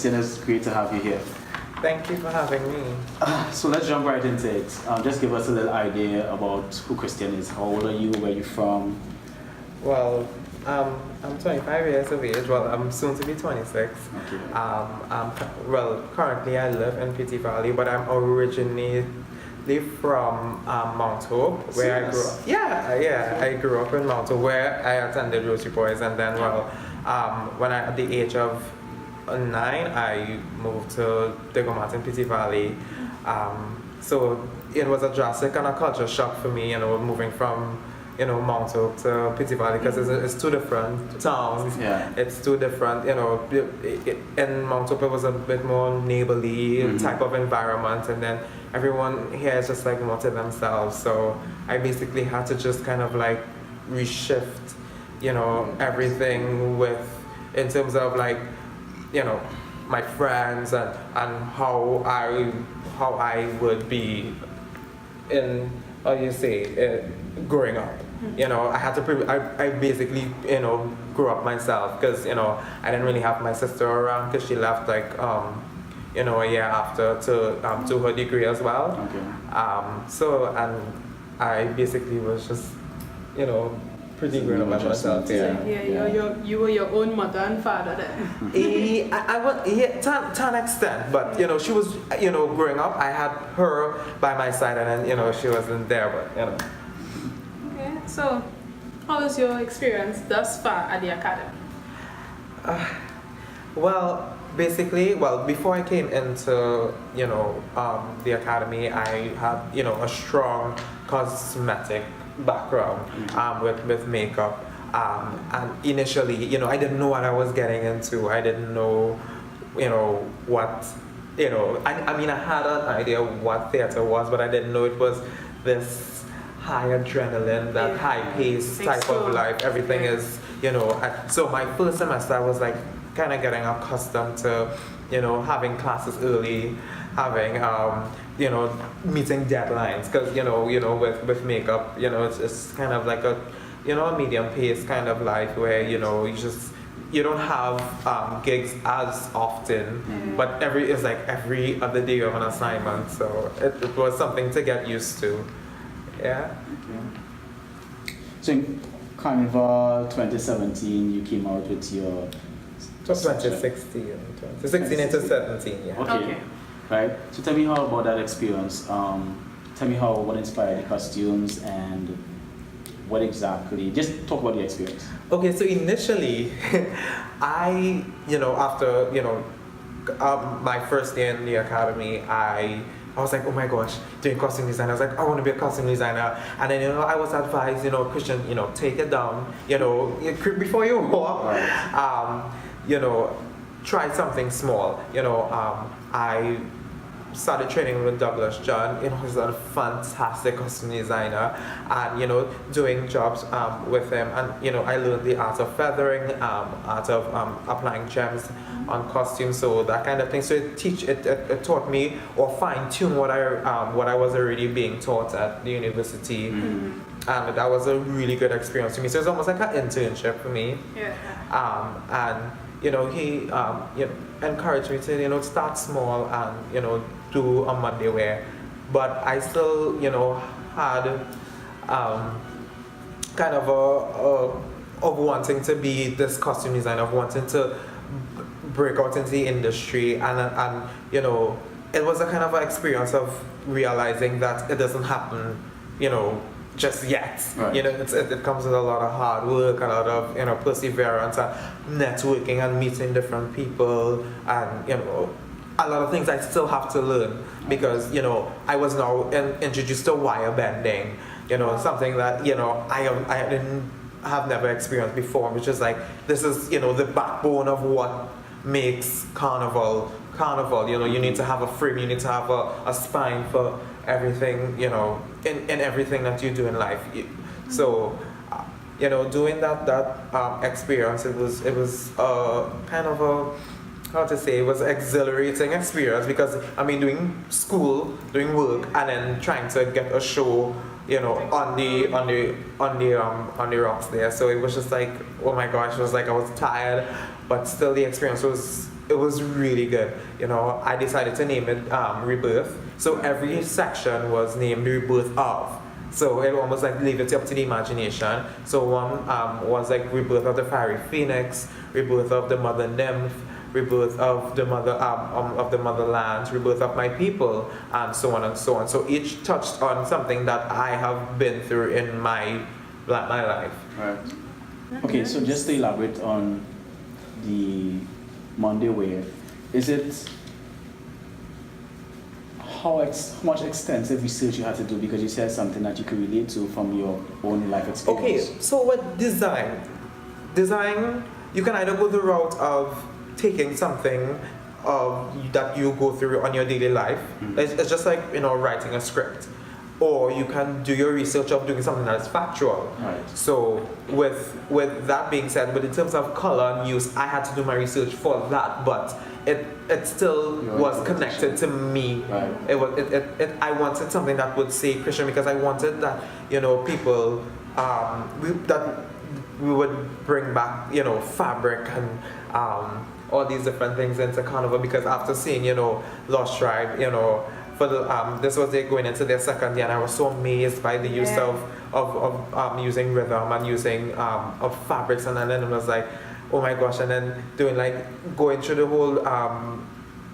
Christian, it's great to have you here. Thank you for having me. So let's jump right into it. Just give us a little idea about who Christian is. How old are you? Where are you from? Well, I'm 25 years of age. Well, I'm soon to be 26. Okay. Well, currently I live in Petit Valley, but I'm originally from Mount Hope, where I grew up. Yeah, I grew up in Mount Hope, where I attended Rosary Boys, and then, when at the age of 9, I moved to Degomat Petit Valley. So it was a drastic and a culture shock for me, moving from Mount Hope to Petit Valley, because it's two different towns. Yeah. It's two different, in Mount Hope it was a bit more neighborly type of environment, and then everyone here is just like more to themselves. So I basically had to just kind of like reshift, everything in terms of like, my friends and how I would be growing up. I had to I basically grew up myself, because I didn't really have my sister around, because she left like a year after to do her degree as well. Okay. And I basically was just pretty grown up by myself. You were your own mother and father then. I was, to an extent, but she was, growing up, I had her by my side, and then she wasn't there, but Okay, so how was your experience thus far at the academy? Well, basically, before I came into the academy, I had a strong cosmetic background with makeup, and initially I didn't know what I was getting into. I didn't know what I mean, I had an idea what theater was, but I didn't know it was this high adrenaline, that high pace type of life. Everything is so my first semester I was like kind of getting accustomed to having classes early, having meeting deadlines, because with makeup it's kind of like a a medium pace kind of life, where you don't have gigs as often, but every other day you have an assignment, so it was something to get used to. Yeah. Okay. So in Carnival 2017, you came out with your 2016 into 17, yeah. Okay. Right. So tell me how about that experience. Tell me what inspired the costumes, and what exactly. Just talk about the experience. Okay. So initially, I after my first day in the academy, I was like, oh my gosh, doing costume design. I was like, I want to be a costume designer. And then I was advised, Christian, take it down, before you walk. Try something small. I started training with Douglas John. He's a fantastic costume designer, and doing jobs with him. And I learned the art of feathering, art of applying gems on costumes, so that kind of thing. So it taught me, or fine-tuned what I was already being taught at the university. And that was a really good experience to me. So it's almost like an internship for me. And he encouraged me to start small and do a Monday wear, but I still had kind of of wanting to be this costume designer, of wanting to break out into the industry, and it was a kind of an experience of realizing that it doesn't happen just yet. Right. It comes with a lot of hard work, a lot of perseverance, and networking, and meeting different people, and a lot of things I still have to learn, because I was now introduced to wire bending, something that I didn't have never experienced before, which is like, this is the backbone of what makes carnival. You need to have a frame, you need to have a spine for everything, in everything that you do in life. So doing that experience, it was kind of it was an exhilarating experience, because doing school, doing work, and then trying to get a show on the rocks there. So it was just like, oh my gosh, it was like I was tired, but still the experience was it was really good. You know, I decided to name it Rebirth. So every section was named Rebirth of. So it almost like leave it up to the imagination. So one was like Rebirth of the Fiery Phoenix, Rebirth of the Mother Nymph, Rebirth of the Motherland, Rebirth of My People, and so on and so on. So each touched on something that I have been through in my life. Right. Okay, so just to elaborate on the Monday wear, is it how much extensive research you had to do, because you said something that you could relate to from your own life experience? Okay, so with design, you can either go the route of taking something that you go through on your daily life. Mm-hmm. It's just like, you know, writing a script. Or you can do your research of doing something that is factual. Right. So with that being said, but in terms of color and use, I had to do my research for that, but it still was connected to me. Right. I wanted something that would say Christian, because I wanted that, you know, people that we would bring back, you know, fabric and all these different things into Carnival, because after seeing, you know, Lost Tribe, you know, for the this was they going into their second year, and I was so amazed by the use of using rhythm and using of fabrics, and then it was like, oh my gosh, and then going through the whole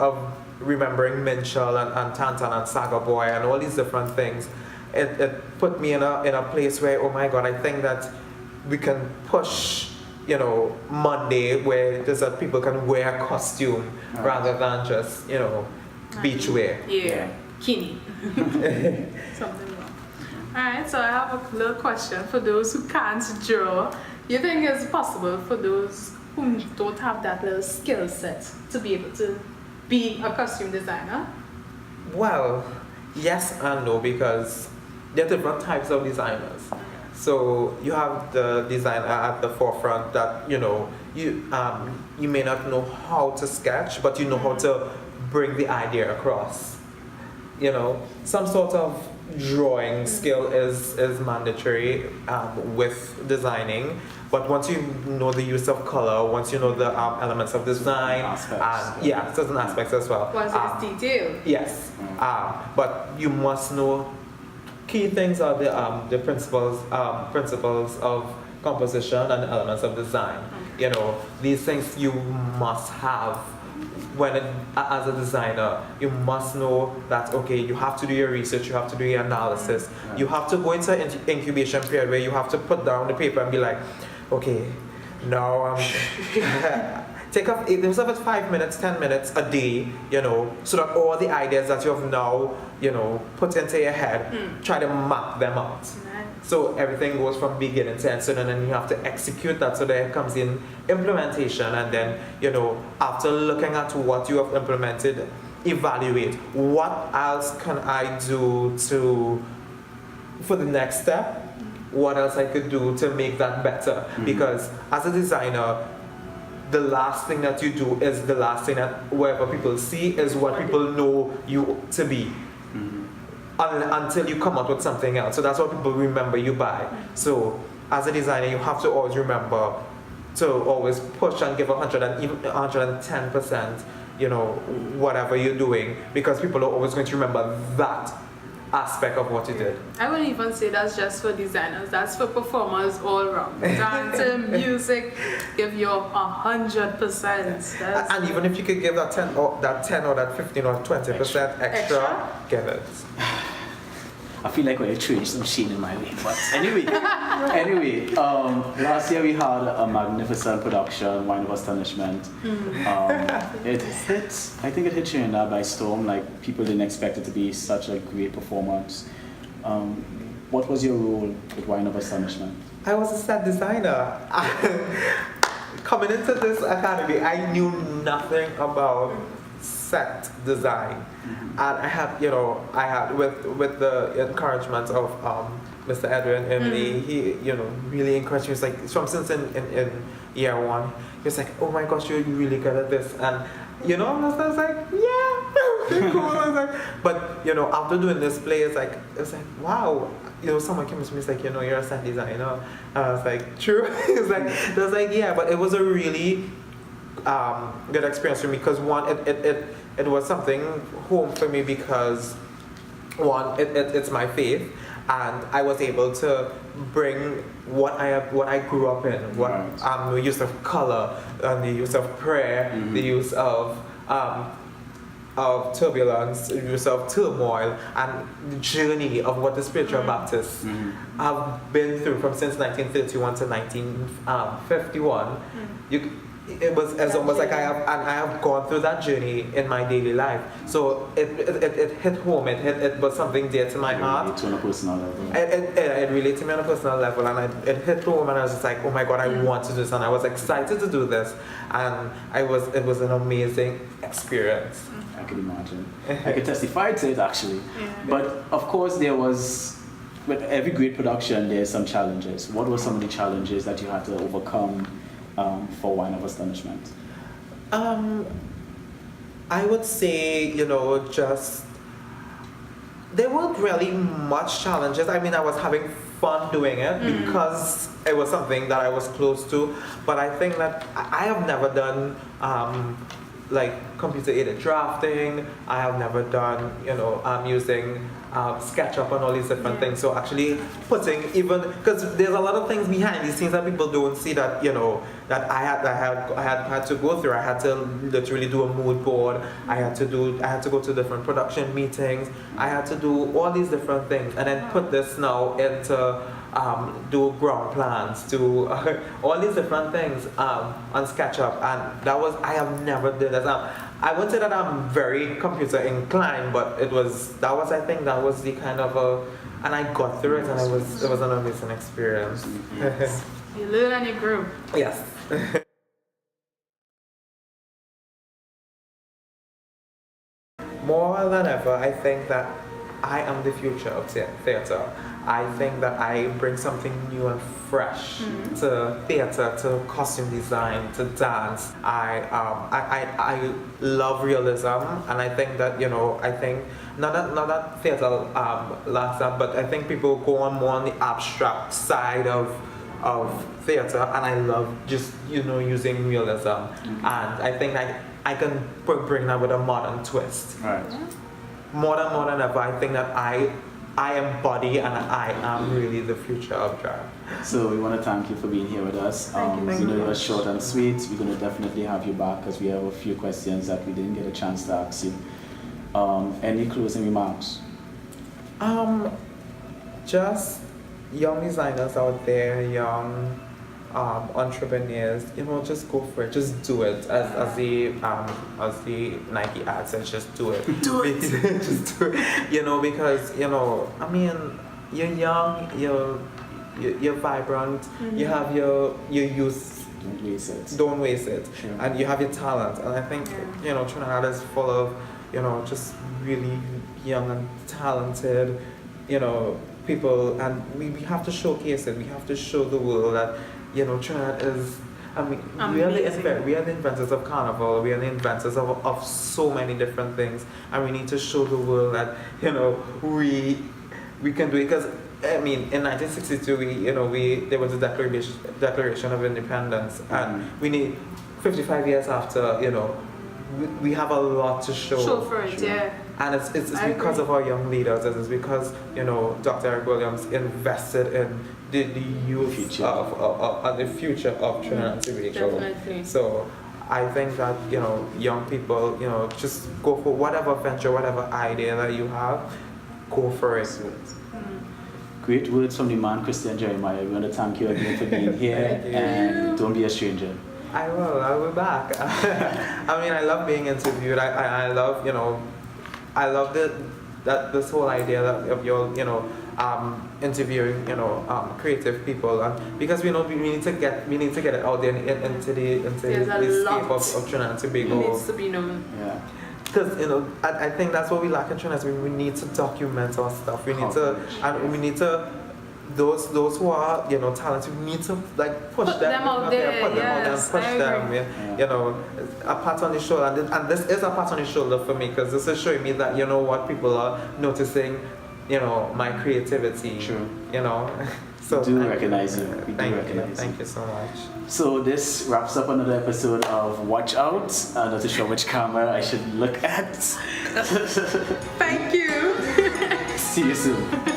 of remembering Minchel and Tantan and Saga Boy and all these different things. It put me in a place where, oh my God, I think that we can push, you know, Monday, where just that people can wear a costume rather than just, you know, beach wear. Yeah. Kini. Something wrong. Alright, so I have a little question for those who can't draw. You think it's possible for those who don't have that little skill set to be able to be a costume designer? Well, yes and no, because there are different types of designers. So you have the designer at the forefront that, you know, you may not know how to sketch, but you know how to bring the idea across. You know, some sort of drawing skill is mandatory with designing, but once you know the use of color, once you know the elements of design, certain aspects as well. Once it's detailed. Yes, but you must know key things are the principles of composition and the elements of design. You know, these things you must have. As a designer, you must know that, okay, you have to do your research, you have to do your analysis, you have to go into an incubation period where you have to put down the paper and be like, okay, now take off it 5 minutes, 10 minutes a day, you know, so that all the ideas that you have now, you know, put into your head, try to map them out. So everything goes from beginning to end, so then you have to execute that, so there comes in implementation, and then, you know, after looking at what you have implemented, evaluate what else can I do for the next step, what else I could do to make that better, because as a designer, the last thing that you do is the last thing that whatever people see is what people know you to be. Until you come out with something else. So that's what people remember you by. So as a designer, you have to always remember to always push and give 110%, you know, whatever you're doing, because people are always going to remember that aspect of what you did. I wouldn't even say that's just for designers, that's for performers all around. Dancing, music, give your 100%. And even if you could give that 10 or that 15 or 20% extra, give it. I feel like we're throwing some shade in my way, but anyway, last year we had a magnificent production, Wine of Astonishment. I think it hit Shurnecia by storm. Like, people didn't expect it to be such a great performance. What was your role with Wine of Astonishment? I was a set designer. Coming into this academy, I knew nothing about set design. And I had with the encouragement of Mr. Edwin Emily, he, you know, really encouraged me. It's like since in year one, he was like, oh my gosh, you're really good at this, and you know, I was like, yeah, cool. I was like, but you know, after doing this play, it's like wow, you know, someone came to me, it's like, you know, you're a set designer. And I was like, true. It's like, I was like, yeah, but it was a really good experience for me because one, it was something home for me because one, it's my faith, and I was able to bring what I grew up in, the use of color, and the use of prayer, the use of turbulence, the use of turmoil, and the journey of what the spiritual Baptists have been through from since 1931 to 1951. It was as almost like I have gone through that journey in my daily life. So it hit home. It was something dear to my heart. It related to on a personal level. It related to me on a personal level, and it hit home, and I was just like, oh my God, I want to do this, and I was excited to do this, and it was an amazing experience. I can imagine. I can testify to it actually. Yeah. But of course there was, with every great production there's some challenges. What were some of the challenges that you had to overcome for Wine of Astonishment? I would say, just there weren't really much challenges. I mean, I was having fun doing it because it was something that I was close to. But I think that I have never done like computer-aided drafting. I have never done, using SketchUp and all these different things. So actually putting because there's a lot of things behind these things that people don't see that, that I had to go through. I had to literally do a mood board. I had to go to different production meetings. I had to do all these different things, and then put this now into do ground plans, do all these different things on SketchUp, and I have never did that. I wouldn't say that I'm very computer inclined, but I think that was the kind of and I got through it, and it was an amazing experience. Yes. You learn and you grow. Yes. More than ever, I think that I am the future of theatre. I think that I bring something new and fresh to theatre, to costume design, to dance. I love realism, and I think that not that theatre lacks that, but I think people go on more on the abstract side of theatre, and I love just using realism, and I think I can bring that with a modern twist. Right. More than ever, I think that I embody and I am really the future of drag. So we want to thank you for being here with us. Thank you. It was short and sweet. We're going to definitely have you back because we have a few questions that we didn't get a chance to ask you. Any closing remarks? Just young designers out there, young entrepreneurs, just go for it, just do it. As the Nike ad says, just do it. Do it. Just do it. Because I mean, you're young, you're vibrant, you have your youth. Don't waste it. Sure. And you have your talent. And I think Trinidad is full of just really young and talented people, and we have to showcase it. We have to show the world that Trinidad is, we are the inventors of carnival, we are the inventors of so many different things, and we need to show the world that, we can do it. Because, I mean, in 1962, there was a Declaration of Independence, and we need, 55 years after, we have a lot to show. Show for it, yeah. And it's because of our young leaders. It's because Dr. Eric Williams invested in the youth of the future of Trinidad and Tobago. Definitely. So I think that young people just go for whatever venture, whatever idea that you have, go for it. Great words from the man Christian Jeremiah. We want to thank you again for being here, and don't be a stranger. I will. I'll be back. I mean, I love being interviewed. I love I love this whole idea of your interviewing creative people, and because we need to get it out there into the scape of Trinidad and Tobago. It needs to be known. Yeah. Because I think that's what we lack in Trinidad. We need to document our stuff. We need to those who are talented. We need to push them out there, put them out there, and push them. A pat on the shoulder, and this is a pat on the shoulder for me, because this is showing me that what people are noticing you know, my creativity. True. You know. So We do recognize you. We do Thank you. recognize you. Thank you so much. So this wraps up another episode of Watch Out. I'm not too sure which camera I should look at. Thank you. See you soon.